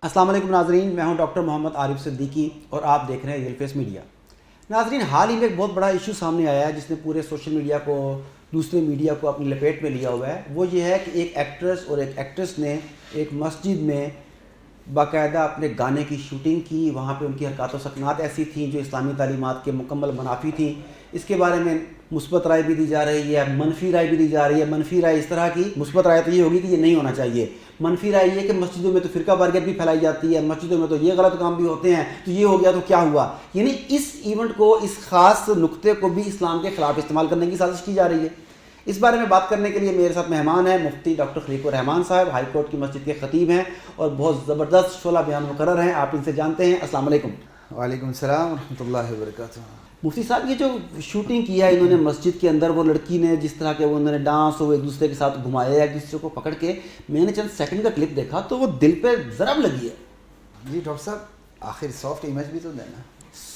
السلام علیکم ناظرین، میں ہوں ڈاکٹر محمد عارف صدیقی اور آپ دیکھ رہے ہیں ریئل فیس میڈیا۔ ناظرین، حال ہی میں ایک بہت بڑا ایشو سامنے آیا ہے جس نے پورے سوشل میڈیا کو، دوسرے میڈیا کو اپنی لپیٹ میں لیا ہوا ہے۔ وہ یہ ہے کہ ایک ایکٹریس اور ایک ایکٹریس نے ایک مسجد میں باقاعدہ اپنے گانے کی شوٹنگ کی۔ وہاں پہ ان کی حرکات و سکنات ایسی تھیں جو اسلامی تعلیمات کے مکمل منافی تھیں۔ اس کے بارے میں مثبت رائے بھی دی جا رہی ہے، منفی رائے بھی دی جا رہی ہے۔ منفی رائے اس طرح کی، مثبت رائے تو یہ ہوگی کہ یہ نہیں ہونا چاہیے۔ منفی رائے یہ کہ مسجدوں میں تو فرقہ واریت بھی پھیلائی جاتی ہے، مسجدوں میں تو یہ غلط کام بھی ہوتے ہیں، تو یہ ہو گیا تو کیا ہوا؟ یعنی اس ایونٹ کو، اس خاص نقطے کو بھی اسلام کے خلاف استعمال کرنے کی سازش کی جا رہی ہے۔ اس بارے میں بات کرنے کے لیے میرے ساتھ مہمان ہیں مفتی ڈاکٹر خلیق الرحمان صاحب، ہائی کورٹ کی مسجد کے خطیب ہیں اور بہت زبردست شعلہ بیان مقرر ہیں، آپ ان سے جانتے ہیں۔ السلام علیکم۔ وعلیکم السلام ورحمۃ اللہ وبرکاتہ۔ مفتی صاحب، یہ جو شوٹنگ کیا ہے انہوں نے مسجد کے اندر، وہ لڑکی نے جس طرح کے انہوں نے ڈانس وہ ایک دوسرے کے ساتھ گھمایا، ایک دوسرے کو پکڑ کے، میں نے چند سیکنڈ کا کلپ دیکھا تو وہ دل پہ ضرب لگی ہے۔ جی ڈاکٹر صاحب، آخر سافٹ امیج بھی تو دینا۔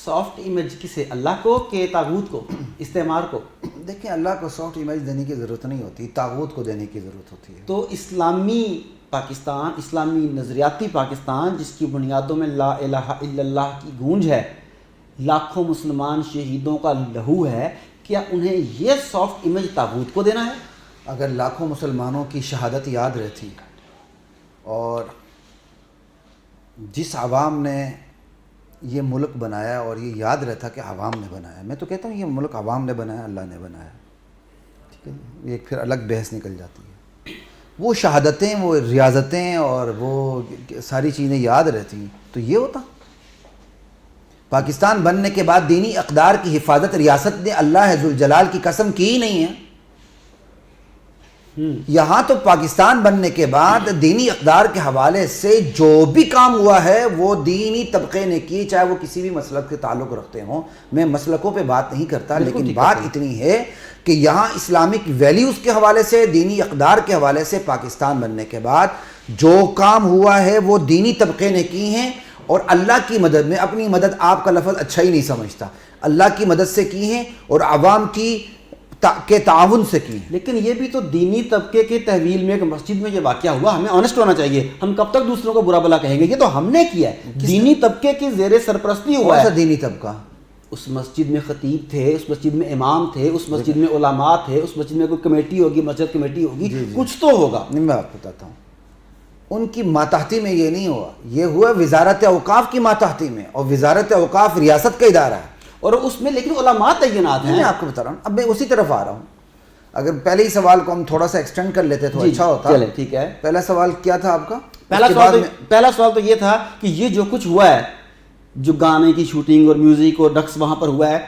سافٹ امیج کسے؟ اللہ کو کہ طاغوت کو، استعمار کو؟ دیکھیں، اللہ کو سافٹ امیج دینے کی ضرورت نہیں ہوتی، طاغوت کو دینے کی ضرورت ہوتی ہے۔ تو اسلامی پاکستان، اسلامی نظریاتی پاکستان، جس کی بنیادوں میں لا الہ الا اللہ کی گونج ہے، لاکھوں مسلمان شہیدوں کا لہو ہے، کیا انہیں یہ سافٹ امیج طاغوت کو دینا ہے؟ اگر لاکھوں مسلمانوں کی شہادت یاد رہتی اور جس عوام نے یہ ملک بنایا اور یہ یاد رہتا کہ عوام نے بنایا، میں تو کہتا ہوں یہ ملک عوام نے بنایا، اللہ نے بنایا، ٹھیک ہے، یہ پھر الگ بحث نکل جاتی ہے۔ وہ شہادتیں، وہ ریاضتیں اور وہ ساری چیزیں یاد رہتی تو یہ ہوتا۔ پاکستان بننے کے بعد دینی اقدار کی حفاظت ریاست نے اللہ ذوالجلال کی قسم کی ہی نہیں ہے۔ یہاں تو پاکستان بننے کے بعد دینی اقدار کے حوالے سے جو بھی کام ہوا ہے وہ دینی طبقے نے کی، چاہے وہ کسی بھی مسلک کے تعلق رکھتے ہوں۔ میں مسلکوں پہ بات نہیں کرتا، لیکن بات اتنی ہے کہ یہاں اسلامک ویلیوز کے حوالے سے، دینی اقدار کے حوالے سے پاکستان بننے کے بعد جو کام ہوا ہے وہ دینی طبقے نے کی ہیں، اور اللہ کی مدد میں، اپنی مدد آپ کا لفظ اچھا ہی نہیں سمجھتا، اللہ کی مدد سے کی ہیں اور عوام کے تعاون سے کی ہیں۔ لیکن یہ بھی تو دینی طبقے کے تحویل میں ایک مسجد میں یہ واقعہ ہوا، ہمیں آنیسٹ ہونا چاہیے۔ ہم کب تک دوسروں کو برا بلا کہیں گے؟ یہ تو ہم نے کیا ہے، دینی طبقے کی زیر سرپرستی ہوا ہے۔ کون سا دینی طبقہ؟ اس مسجد میں خطیب تھے، اس مسجد میں امام تھے، اس مسجد میں علماء تھے، اس مسجد میں کوئی کمیٹی ہوگی، مسجد کمیٹی ہوگی، کچھ تو ہوگا۔ میں آپ کو بتاتا ہوں، ان کی ماتحتی میں یہ نہیں ہوا، یہ ہوا وزارت اوقاف کی ماتحتی میں، اور وزارت اوقاف ریاست کا ادارہ ہے، اور اس میں لیکن علماء تعینات ہیں۔ میں آپ کو بتا رہا ہوں، اب میں اسی طرف آ رہا ہوں۔ اگر پہلے ہی سوال کو ہم تھوڑا سا ایکسٹینڈ کر لیتے تو اچھا ہوتا۔ چلے ٹھیک ہے۔ پہلا سوال کیا تھا آپ کا؟ پہلا سوال تو یہ تھا کہ یہ جو کچھ ہوا ہے، جو گانے کی شوٹنگ اور میوزک اور رقص وہاں پر ہوا ہے،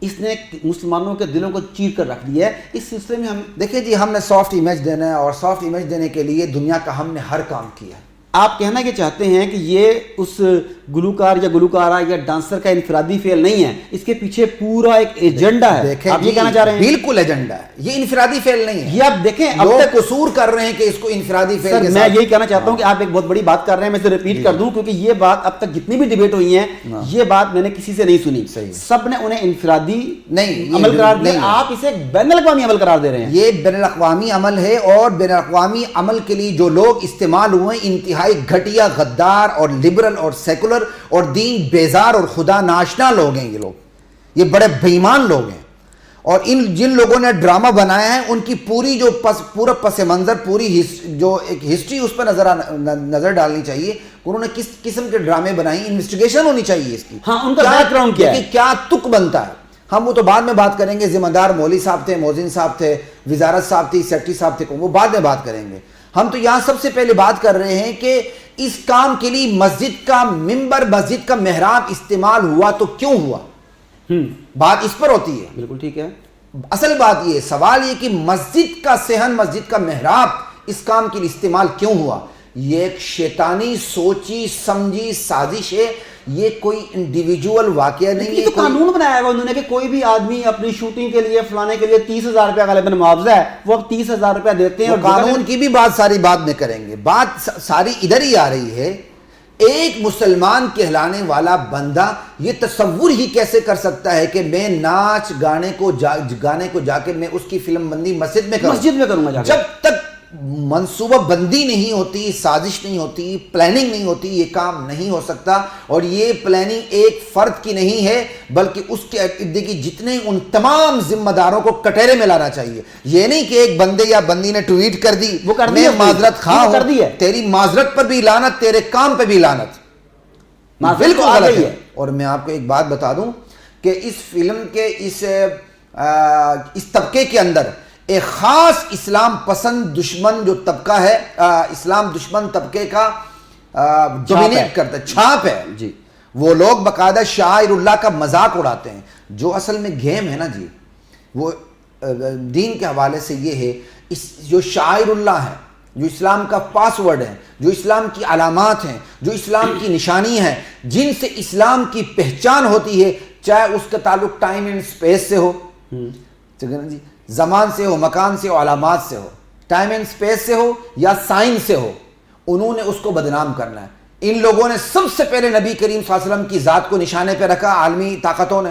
اس نے مسلمانوں کے دلوں کو چیر کر رکھ دیا ہے۔ اس سلسلے میں ہم دیکھیں جی، ہم نے سافٹ امیج دینا ہے، اور سافٹ امیج دینے کے لیے دنیا کا ہم نے ہر کام کیا ہے۔ آپ کہنا یہ چاہتے ہیں کہ یہ اس گلوکار یا گلوکارہ یا ڈانسر کا انفرادی فعل نہیں ہے، اس کے پیچھے پورا ایک ایجنڈا ہے؟ دیکھیں آپ یہ کہنا چاہ رہے ہیں؟ بالکل ایجنڈا ہے، یہ انفرادی فعل نہیں ہے۔ یہ آپ دیکھیں، اب لوگ تک قصور کر رہے ہیں کہ اس کو انفرادی فعل کے میں ساتھ، یہی کہنا چاہتا ہوں کہ آپ ایک بہت بڑی بات کر رہے ہیں، میں اسے ریپیٹ کر دوں کیونکہ یہ بات اب تک جتنی بھی ڈیبیٹ ہوئی ہیں، یہ بات میں نے کسی سے نہیں سنی، سب نے انہیں انفرادی نہیں عمل قرار دیا۔ آپ اسے ایک بین الاقوامی عمل قرار دے رہے ہیں۔ یہ بین الاقوامی عمل ہے، اور بین الاقوامی عمل کے لیے جو لوگ استعمال ہوئے انتہائی گھٹیا، غدار اور لبرل اور سیکولر اور دین بیزار اور خدا ناشنا لوگ ہیں۔ یہ بڑے بے ایمان لوگ ہیں، اور جن لوگوں نے ڈرامہ بنایا ہے ان کی پوری جو پورا پس منظر، پوری جو ایک ہسٹری اس پر نظر ڈالنی چاہیے۔ انہوں نے کس قسم کے ڈرامے بنائی، انویسٹیگیشن ہونی چاہیے اس کی۔ ہاں، ان کا بیک گراؤنڈ کیا ہے، کیا تک بنتا ہے، ہم وہ تو بعد میں بات کریں گے۔ ذمہ دار مولوی صاحب تھے، موذن صاحب تھے، وزارت صاحب تھی، سیکرٹری صاحب تھے، وہ بعد میں بات کریں گے۔ ہم تو یہاں سب سے پہلے بات کر رہے ہیں کہ اس کام کے لیے مسجد کا ممبر، مسجد کا محراب استعمال ہوا تو کیوں ہوا، بات اس پر ہوتی ہے۔ بالکل ٹھیک ہے۔ اصل بات یہ، سوال یہ کہ مسجد کا صحن، مسجد کا محراب اس کام کے لیے استعمال کیوں ہوا؟ یہ ایک شیطانی سوچی سمجھی سازش ہے، یہ کوئی انڈیویجول واقعہ نہیں ہے۔ یہ تو قانون بنایا ہوا انہوں نے کہ کوئی بھی آدمی اپنی شوٹنگ کے لیے، فلانے کے لیے 30,000 روپیہ غالباً معاوضہ ہے، وہ اب 30,000 روپیہ دیتے ہیں۔ اور قانون کی بھی بات ساری بعد میں کریں گے، بات ساری ادھر ہی آ رہی ہے۔ ایک مسلمان کہلانے والا بندہ یہ تصور ہی کیسے کر سکتا ہے کہ میں ناچ گانے کو جا کے میں اس کی فلم بندی مسجد میں کروں گا؟ جب تک منصوبہ بندی نہیں ہوتی، سازش نہیں ہوتی، پلاننگ نہیں ہوتی، یہ کام نہیں ہو سکتا. اور یہ پلاننگ ایک فرد کی نہیں ہے بلکہ اس کے ارد کی جتنے ان تمام ذمہ داروں کو کٹہرے میں لانا چاہیے. یہ نہیں کہ ایک بندے یا بندی نے ٹویٹ کر دی وہ کر میں معذرت خواہ کر دی ہے، ہوں، تیری معذرت پر بھی لعنت، تیرے کام پہ بھی لعنت، بالکل غلط ہے. اور میں آپ کو ایک بات بتا دوں کہ اس فلم کے اس طبقے کے اندر ایک خاص اسلام پسند دشمن جو طبقہ ہے، اسلام دشمن طبقے کا ڈومینیٹ کرتا ہے، چھاپ ہے جی. وہ لوگ باقاعدہ شاعر اللہ کا مذاق اڑاتے ہیں. جو اصل میں گیم ہے نا جی، وہ دین کے حوالے سے یہ ہے، جو شاعر اللہ ہے، جو اسلام کا پاس ورڈ ہے، جو اسلام کی علامات ہیں، جو اسلام کی نشانی ہیں، جن سے اسلام کی پہچان ہوتی ہے، چاہے اس کا تعلق ٹائم اینڈ اسپیس سے ہو، جی زمان سے ہو، مکان سے ہو، علامات سے ہو، ٹائم اینڈ اسپیس سے ہو یا سائنس سے ہو، انہوں نے اس کو بدنام کرنا ہے. ان لوگوں نے سب سے پہلے نبی کریم صلی اللہ علیہ وسلم کی ذات کو نشانے پہ رکھا، عالمی طاقتوں نے.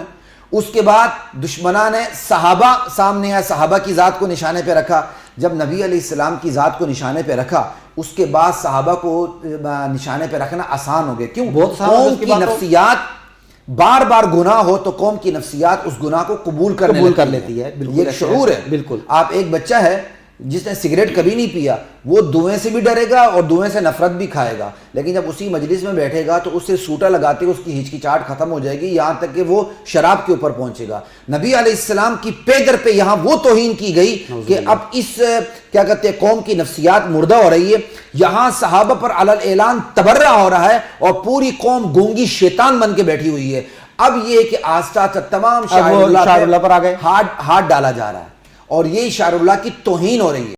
اس کے بعد دشمنان نے صحابہ سامنے آئے، صحابہ کی ذات کو نشانے پہ رکھا. جب نبی علیہ السلام کی ذات کو نشانے پہ رکھا، اس کے بعد صحابہ کو نشانے پہ رکھنا آسان ہو گیا. کیوں؟ بہت قوم کی نفسیات بار بار گناہ ہو تو قوم کی نفسیات اس گناہ کو قبول کر لیتی ہے. یہ ایک شعور ہے. بالکل. آپ ایک بچہ ہے جس نے سگریٹ کبھی نہیں پیا، وہ دھوئیں سے بھی ڈرے گا اور دھوئیں سے نفرت بھی کھائے گا، لیکن جب اسی مجلس میں بیٹھے گا تو اسے سوٹا لگاتے اس کی ہچکچاہٹ ختم ہو جائے گی، یہاں تک کہ وہ شراب کے اوپر پہنچے گا. نبی علیہ السلام کی پے در پہ یہاں وہ توہین کی گئی کہ اب اس کیا کہتے ہیں قوم کی نفسیات مردہ ہو رہی ہے. یہاں صحابہ پر علی اعلان تبرہ ہو رہا ہے اور پوری قوم گونگی شیطان بن کے بیٹھی ہوئی ہے. اب یہ کہ آستہ تمام شاعر اللہ پر آ گئے، ہاتھ ڈالا جا رہا ہے اور یہ شاعر اللہ کی توہین ہو رہی ہے.